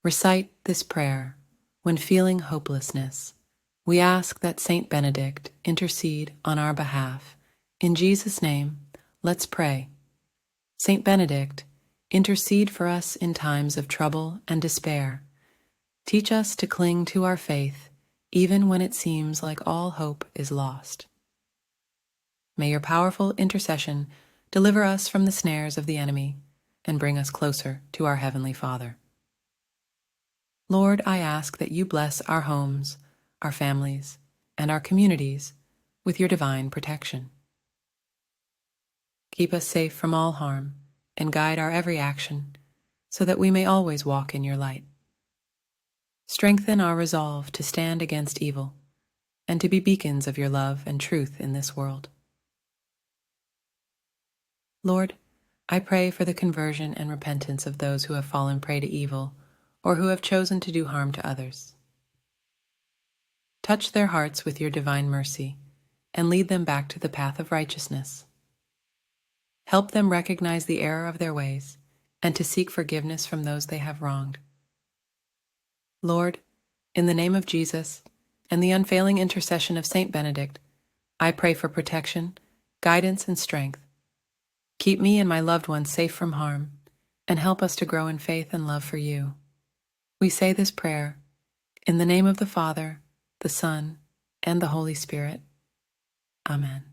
Recite this prayer when feeling hopelessness. We ask that St. Benedict intercede on our behalf. In Jesus' name, let's pray. St. Benedict, intercede for us in times of trouble and despair. Teach us to cling to our faith, even when it seems like all hope is lost. May your powerful intercession deliver us from the snares of the enemy and bring us closer to our Heavenly Father. Lord, I ask that you bless our homes, our families, and our communities with your divine protection. Keep us safe from all harm and guide our every action so that we may always walk in your light. Strengthen our resolve to stand against evil and to be beacons of your love and truth in this world. Lord, I pray for the conversion and repentance of those who have fallen prey to evil or who have chosen to do harm to others. Touch their hearts with your divine mercy and lead them back to the path of righteousness. Help them recognize the error of their ways and to seek forgiveness from those they have wronged. Lord, in the name of Jesus and the unfailing intercession of St. Benedict, I pray for protection, guidance, and strength. Keep me and my loved ones safe from harm and help us to grow in faith and love for you. We say this prayer in the name of the Father, the Son, and the Holy Spirit. Amen.